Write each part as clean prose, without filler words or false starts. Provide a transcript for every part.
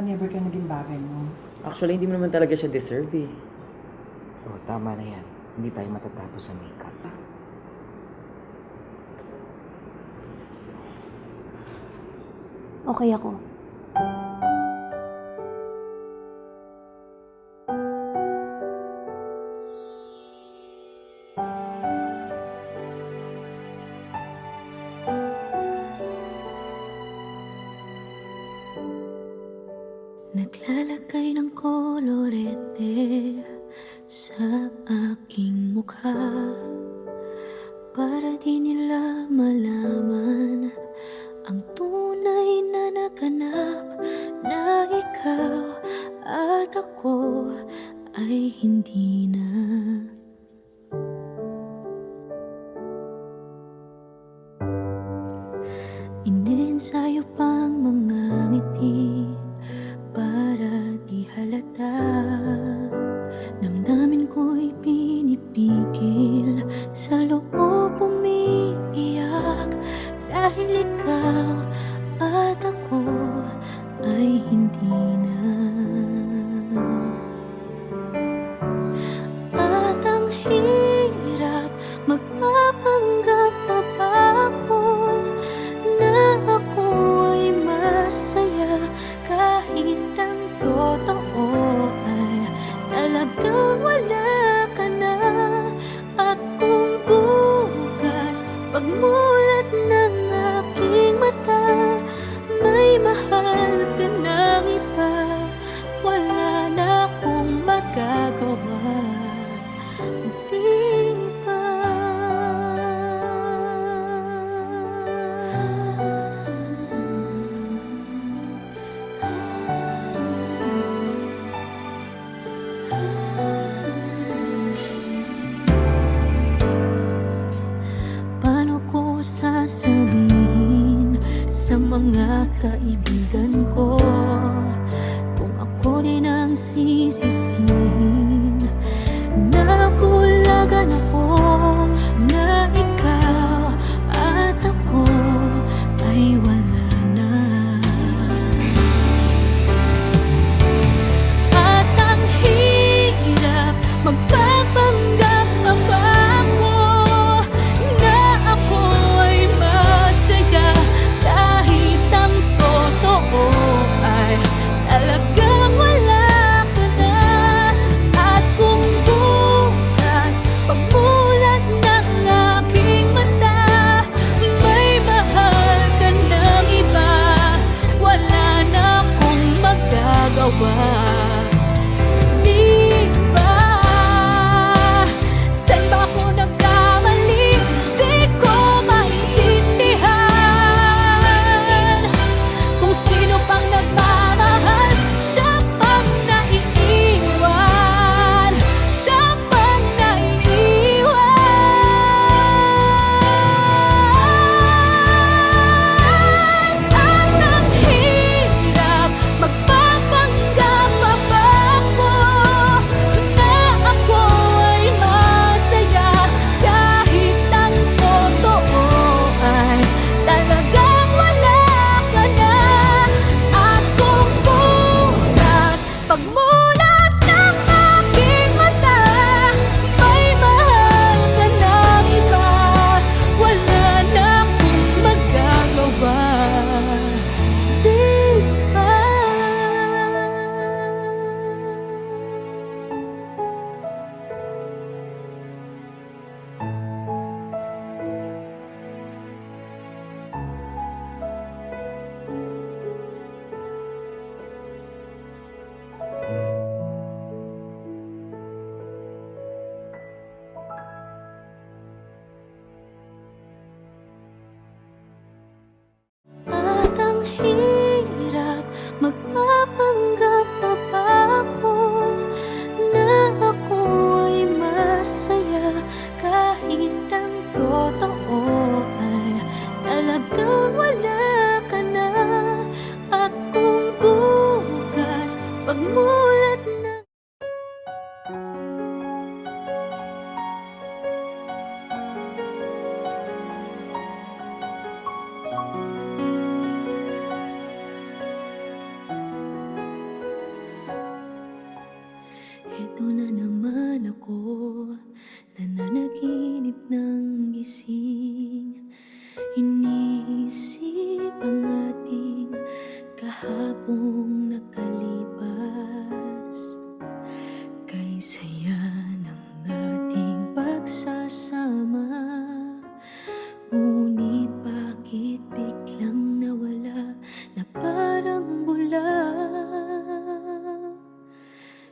Baka never ka naging bagay mo. Actually, hindi mo naman talaga siya deserve eh. Oh, tama na yan. Hindi tayo matatapos sa makeup. Okay ako. Naglalagay ng kolorete sa aking mukha para di nila malaman ang tunay na naganap, na ikaw at ako ay hindi na. Inensayo pang mga ngiti para di halata. Damdamin ko'y pinipigil, sa loob umiiyak, dahil ikaw at ako ay hindi na. At ang hirap, magpapanggap pa ba ako na ako ay masaya, kahit ang totoo ay talagang wala ka na. At kung bukas pagmulat ng aking mata, may mahal ka ng iba, wala na akong magagawa. Di ba? Paano ko sasabihin sa mga kaibigan ko kung ako din ang sisisihin? Nabulagan ako na ikaw at ako ay wala na. At ang hirap, magpapanggap pa ba ako na ako ay masaya, kahit ang totoo ay talagang wala ka na. At kung bukas pagmulat ng aking mata, may mahal ka ng iba, wala na akong magagawa. Di ba? Saan ba ako nagkamali? Di ko maintindihan. Kung sino pang nagmamahal, siya pang naiiwan, siya pang naiiwan. At ang hirap, magpapanggap pa ba ako na ako ay masaya, kahit ang totoo ay talagang wala ka na. At kung bukas pagmulat ng aking mata, may mahal ka ng iba, wala na akong magagawa. Di ba? At ang hirap, magpapanggap pa ba ako na ako ay masaya, kahit ang totoo ay talagang wala ka na. At kung bukas pagmulat ng Nandito na naman ako, nananaginip ng gising. Iniisip ang ating kahapong nakalipas. Kay saya ng ating pagsasama, ngunit bakit biglang nawala na parang bula?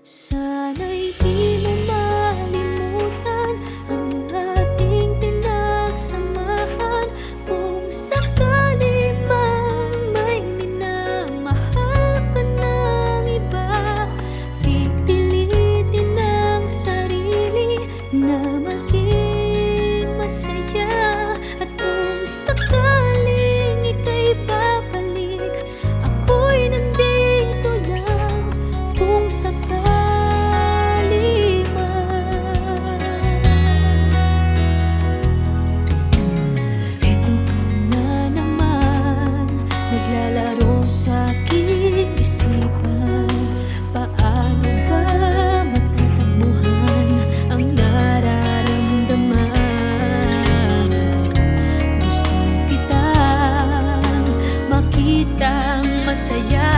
Sana'y di mo malimutan ang ating pinagsamahan. Kung sakali mang may minamahal ka ng iba, pipilitin ang sarili na maging masaya. At kung sakaling ika'y babalik, ako'y nandito lang. Kung sakali eto ka na naman, naglalaro sa aking isipan. Paano ba matatakbuhan ang nararamdaman? Gusto kitang makitang masaya.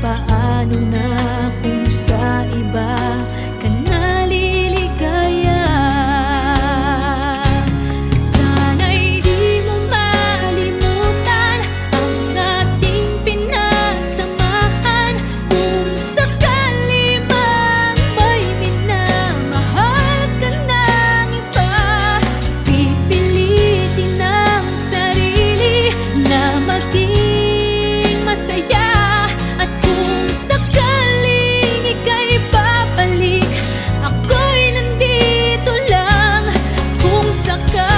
Paano na kung sa iba ka naliligaya? Sana'y di mo malimutan ang ating pinagsamahan. Kung sakali mang may minamahal ka ng iba, pipilitin ang sarili na maging masaya. At kung sakaling ika'y babalik, ako'y nandito lang. Kung sakali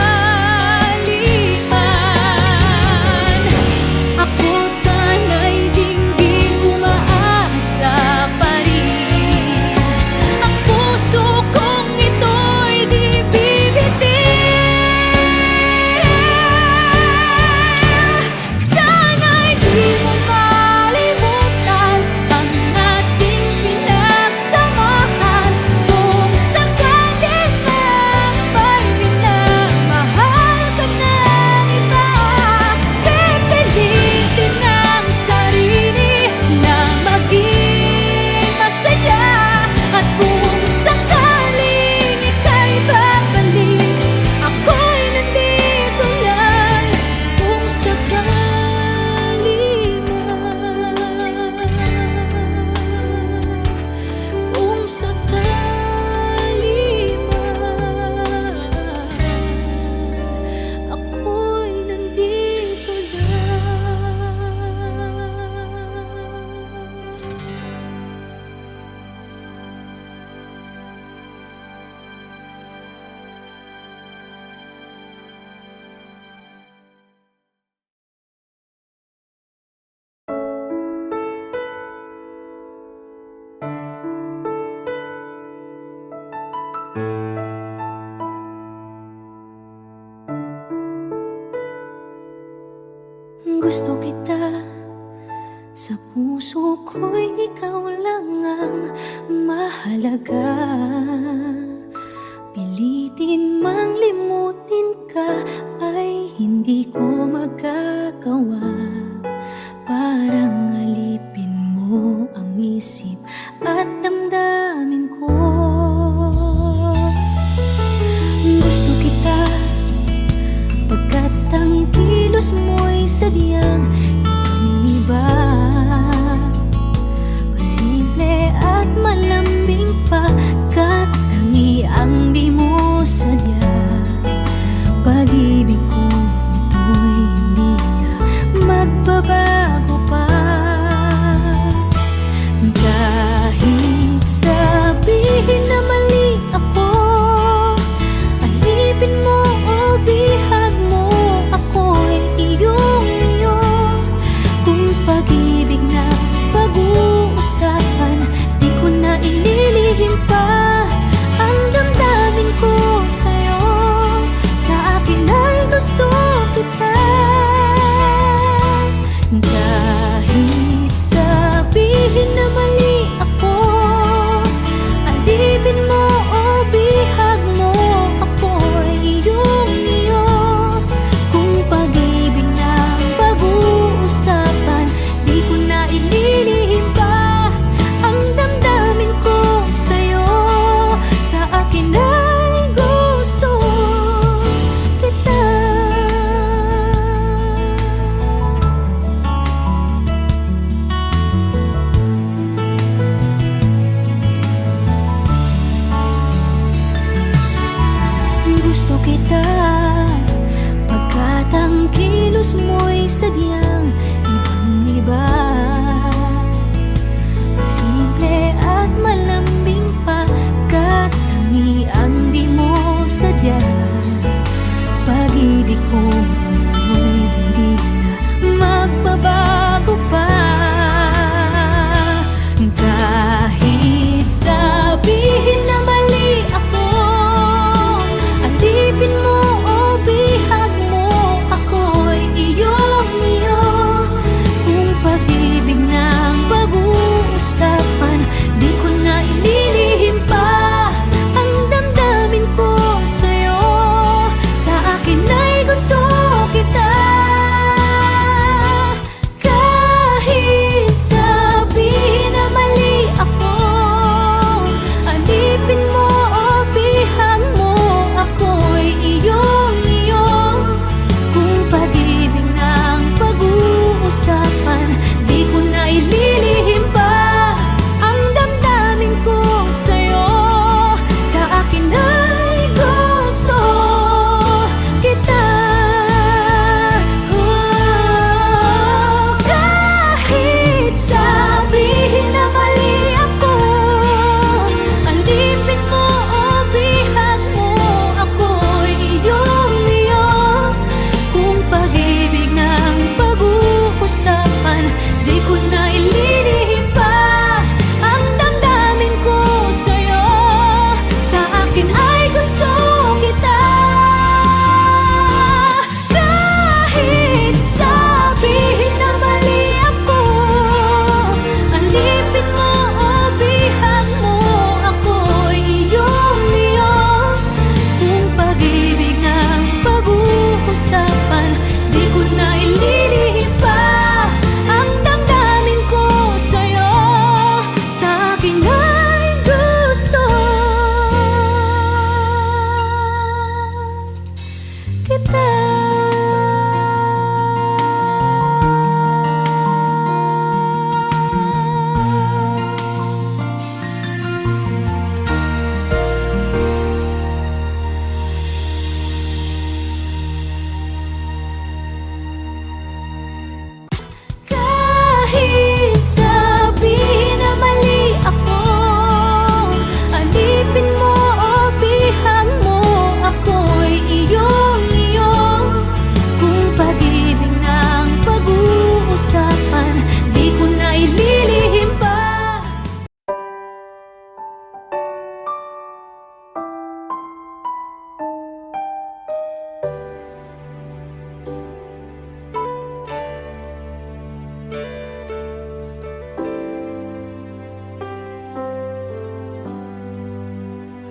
man, ako sana'y dinggin umaasa pa rin. Ang puso kong ito'y di bibitin. Sana'y di mo malimutan ang ating pinagsamahan. Kung sakali mang may minamahal ka ng iba, pipilitin ang sarili na maging masaya. At kung sakaling ika'y babalik, ako'y nandito lang. Kung sakali man, kung sakali man, ako'y nandito lang. Gusto kita, sa puso ko'y ikaw lang ang mahalaga. Pilitin mang limutin ka ay hindi ko magagawa. Parang alipin mo ang isip at damdamin ko. Gusto kita pagkat ang kilos mo'y sadyang ibang-iba. Masimple at malambing pagkat tangi ang di mo sadya. Pag-ibig ko ito'y hindi na magbabago pa. Dahil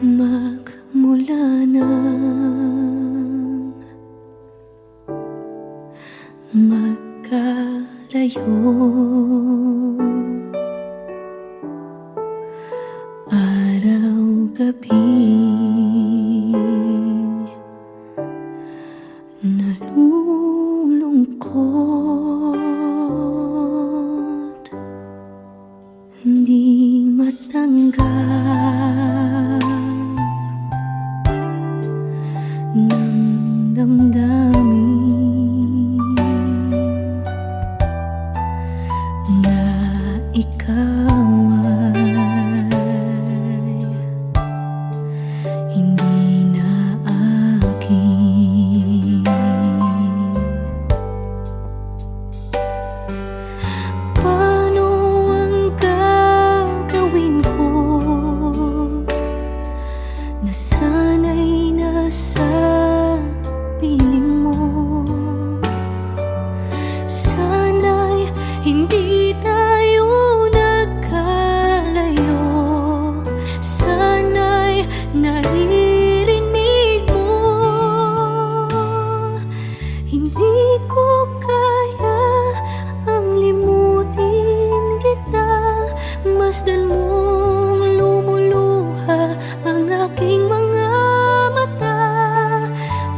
magmula nang magkalayo. Araw-gabi nalulungkot, hindi matanggap ng damdamin na ikaw ay hindi na akin. Paano ang gagawin ko na sana'y nasa piling mo? Sana'y hindi tayo nagkalayo. Sana'y naririnig mo. Hindi ko kaya ang limutin kita. Masdan mong lumuluha ang aking mga mata.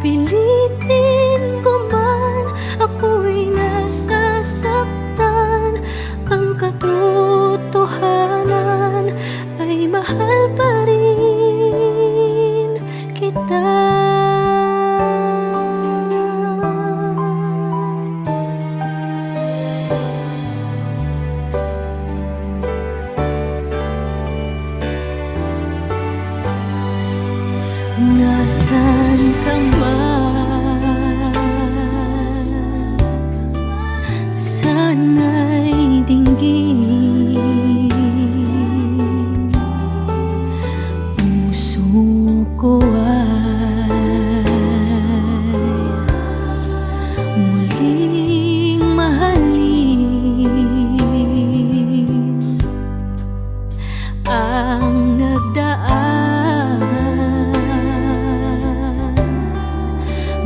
Pilitin ko man, ako'y nasasaktan. Ang katotohanan ay mahal pa rin kita. Nasaan ka man, sana'y dinggin. Puso ko ay muling mahalin. Ang nagdaan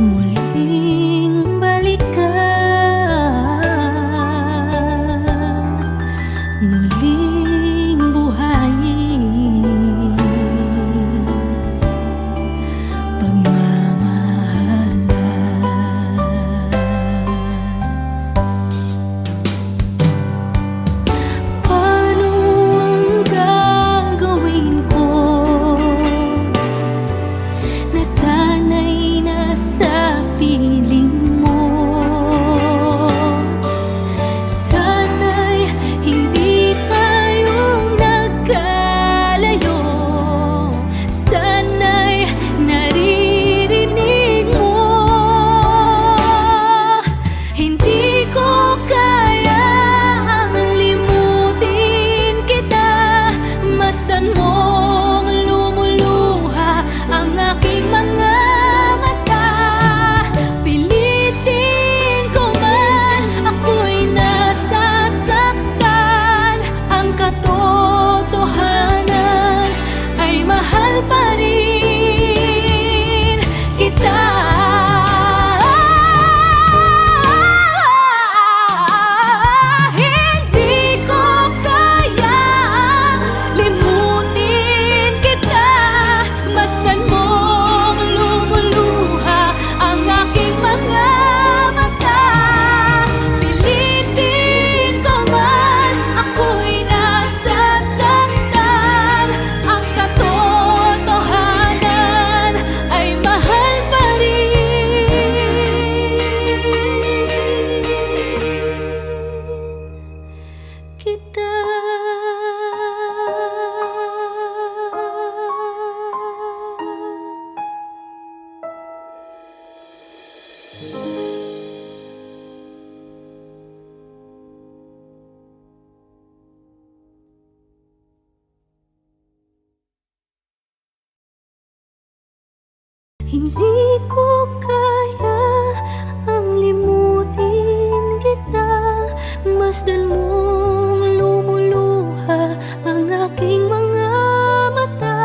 muling balikan, muling buhayin pagmamahalan. Paano ang gagawin ko na sana'y nasa piling mo? Sana'y hindi tayo nagkalayo. Sana'y naririnig mo. Hindi ko kaya ang limutin kita. Masdan mong lumuluha ang aking mga mata. Pilitin ko man, ako'y nasasaktan. Ang katotohanan ay mahal pa rin kita. Hindi ko kayang limutin kita. Masdan mong lumuluha ang aking mga mata. Pilitin ko man, ako'y nasasaktan. Ang katotohanan ay mahal pa rin kita. Hindi ko kaya ang limutin kita. Masdan mong lumuluha ang aking mga mata.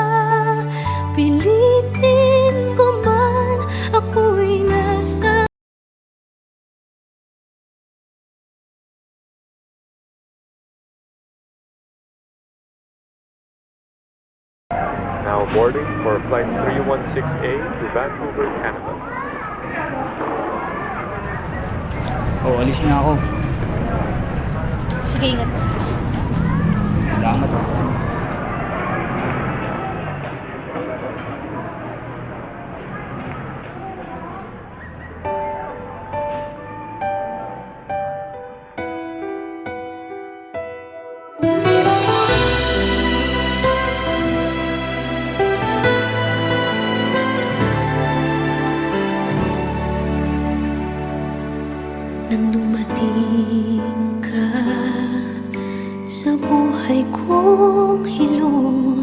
Now boarding for flight 316A to Vancouver, Canada. Oh, alis na ako. Sige, ingat. Salamat. Nang dumating ka sa buhay kong hilo,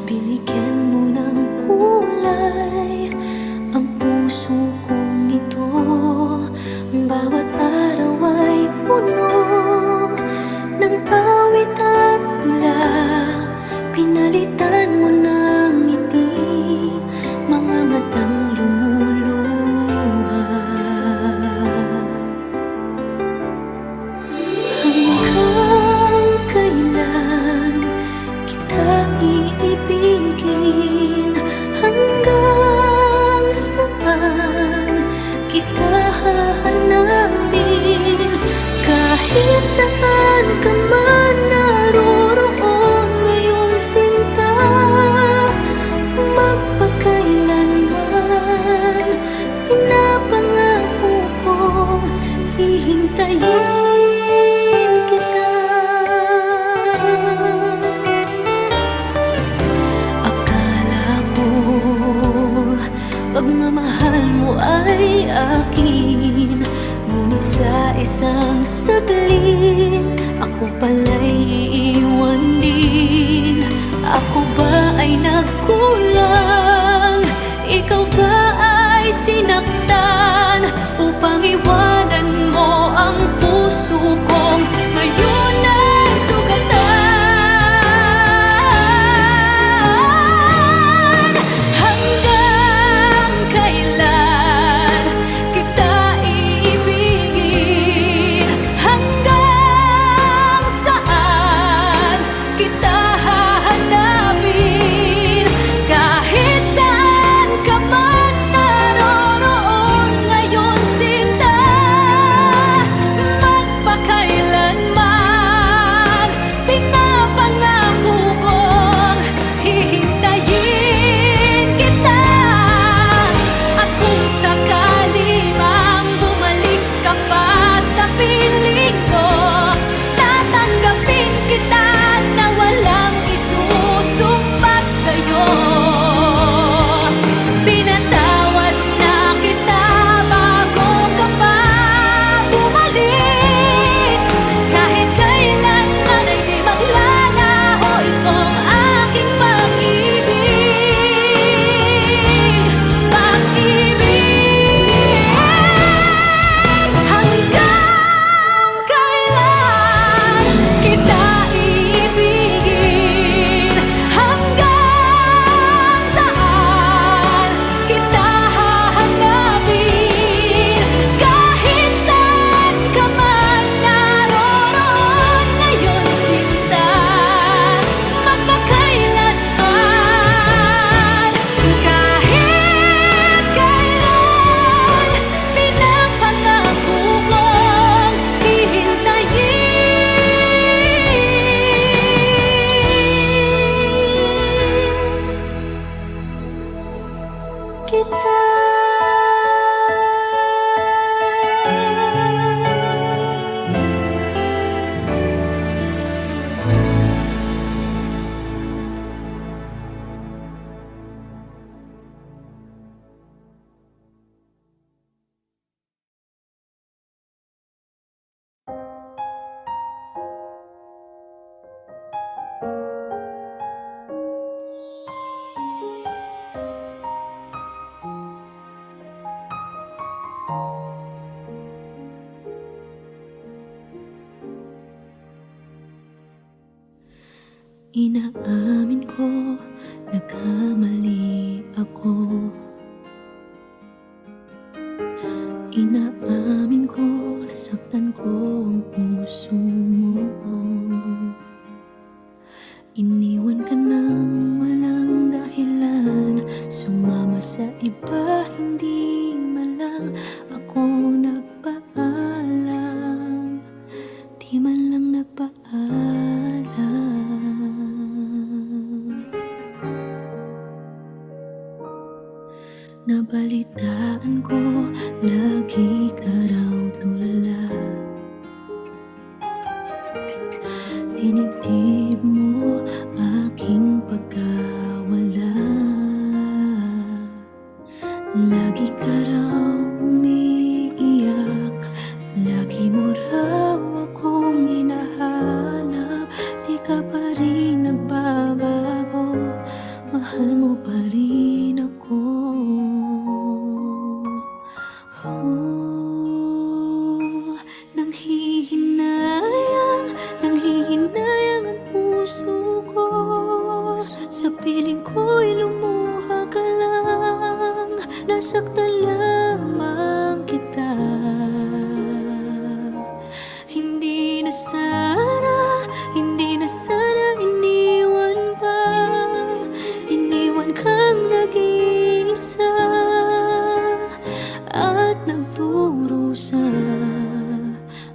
binigyan mo ng kulay ang puso kong ito. Bawat araw ay puno ng awit at tula. Pinalitan mo ng ngiti mga matang lumuluha. Hanggang kailan kita iibigin? Hanggang saan kita hahanapin? Kahit saan ka man naroroon ngayong sinta, magpakailanman pinapangako kong hihintayin kita. Akala ko pagmamahal mo ay akin, ngunit sa isang saglit ako pala'y iiwan din. Ako ba ay nagkulang? Ikaw ba ay sinaktan upang iwanan mo ang puso kong ngayon ay sugatan? Hanggang kailan kita iibigin? Hanggang saan kita hahanapin? Kahit saan ka man naroroon ngayon sinta, magpakailanman pinapangako kong hihintayin kita. At kung sakali mang bumalik ka pa sa piling ko, tatanggapin kita na walang isusumbat sa'yo. Pinatawad na kita bago ka pa bumalik. Kahit kailanman ay di maglalaho itong aking pag-ibig. Pag-ibig. Hanggang kailan kita iibigin? Hanggang saan kita hahanapin? Kahit saan ka man naroroon ngayon sinta, magpakailanman. Kahit kailan pinapangako kong hihintayin kita. Inaamin ko, nagkamali ako. Inaamin ko, nasaktan ko ang puso mo. Iniwan ka nang walang dahil Nabalitaan ko, lagi ka raw tulala. Dinibdib mo aking pagkawala. Lagi ka raw umiiyak, lagi mo raw akong hinahanap. Di ka pa rin nagbabago, mahal mo pa rin ako. Nanghihinayang ang puso ko. Sa piling ko'y lumuha ka lang, nasaktan lamang kita. Hindi na sana iniwan pa. Iniwan kang nag-iisa at nagdurusa.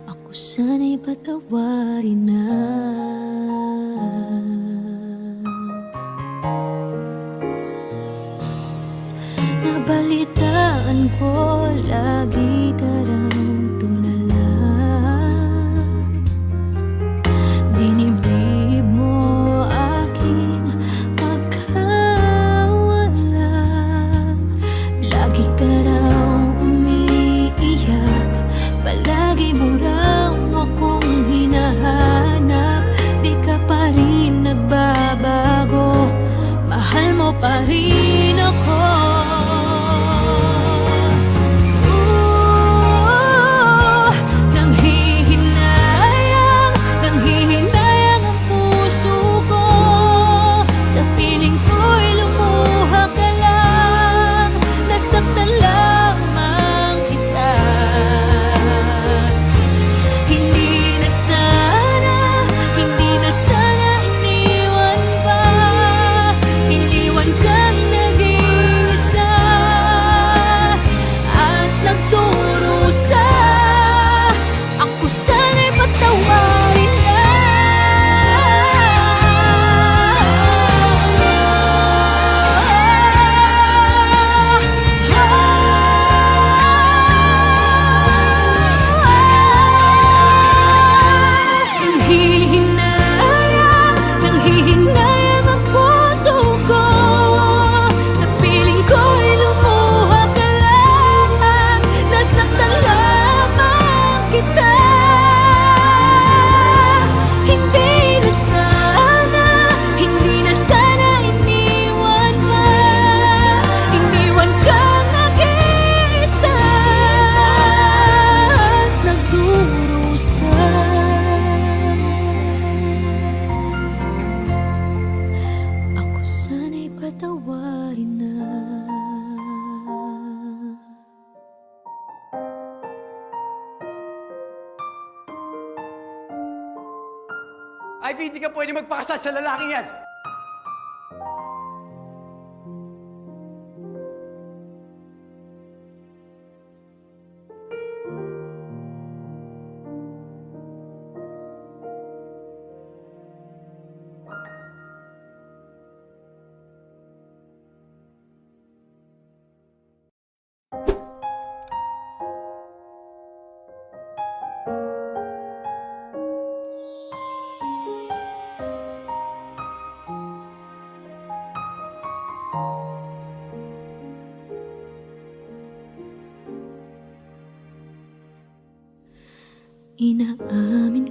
Ako sana'y patawarin na. Nabalitaan ko, lagi ka raw tulala. Dinibdib mo aking pagkawala. Lagi ka raw umiiyak, palagi mo raw akong hinahanap. Di ka pa rin nagbabago, mahal mo pa rin ako. Nanghihinayang ang puso ko. Sa piling ko'y lumuha ka lang, nasaktan lamang kita. Hindi na sana iniwan pa. Iniwan kang nag-iisa at nagdurusa. Ako sana'y patawarin na. Nanghihinayang ang puso ko. Sa piling ko'y lumuha ka lang, nasaktan lamang kita. Hindi na sana iniwan pa. Iniwan kang nag-iisa at nagdurusa. Ako sana'y patawarin na. Ivy, hindi ka pwede magpakasal sa lalaking yan! Inaamin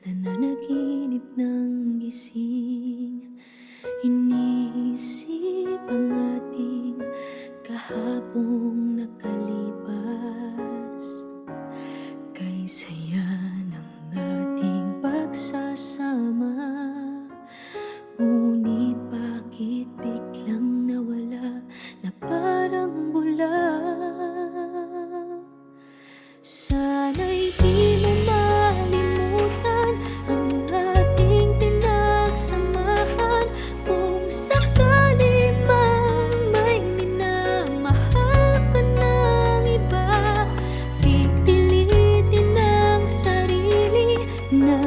nananaginip ng gising. Iniisip ang ating kahapong nakalipas. Kay saya ng ating pagsasama. Ngunit bakit biglang nawala na parang bula? Sana'y di mo malimutan ang ating pinagsamahan. Kung sakali mang may minamahal ka ng iba, pipilitin ang sarili na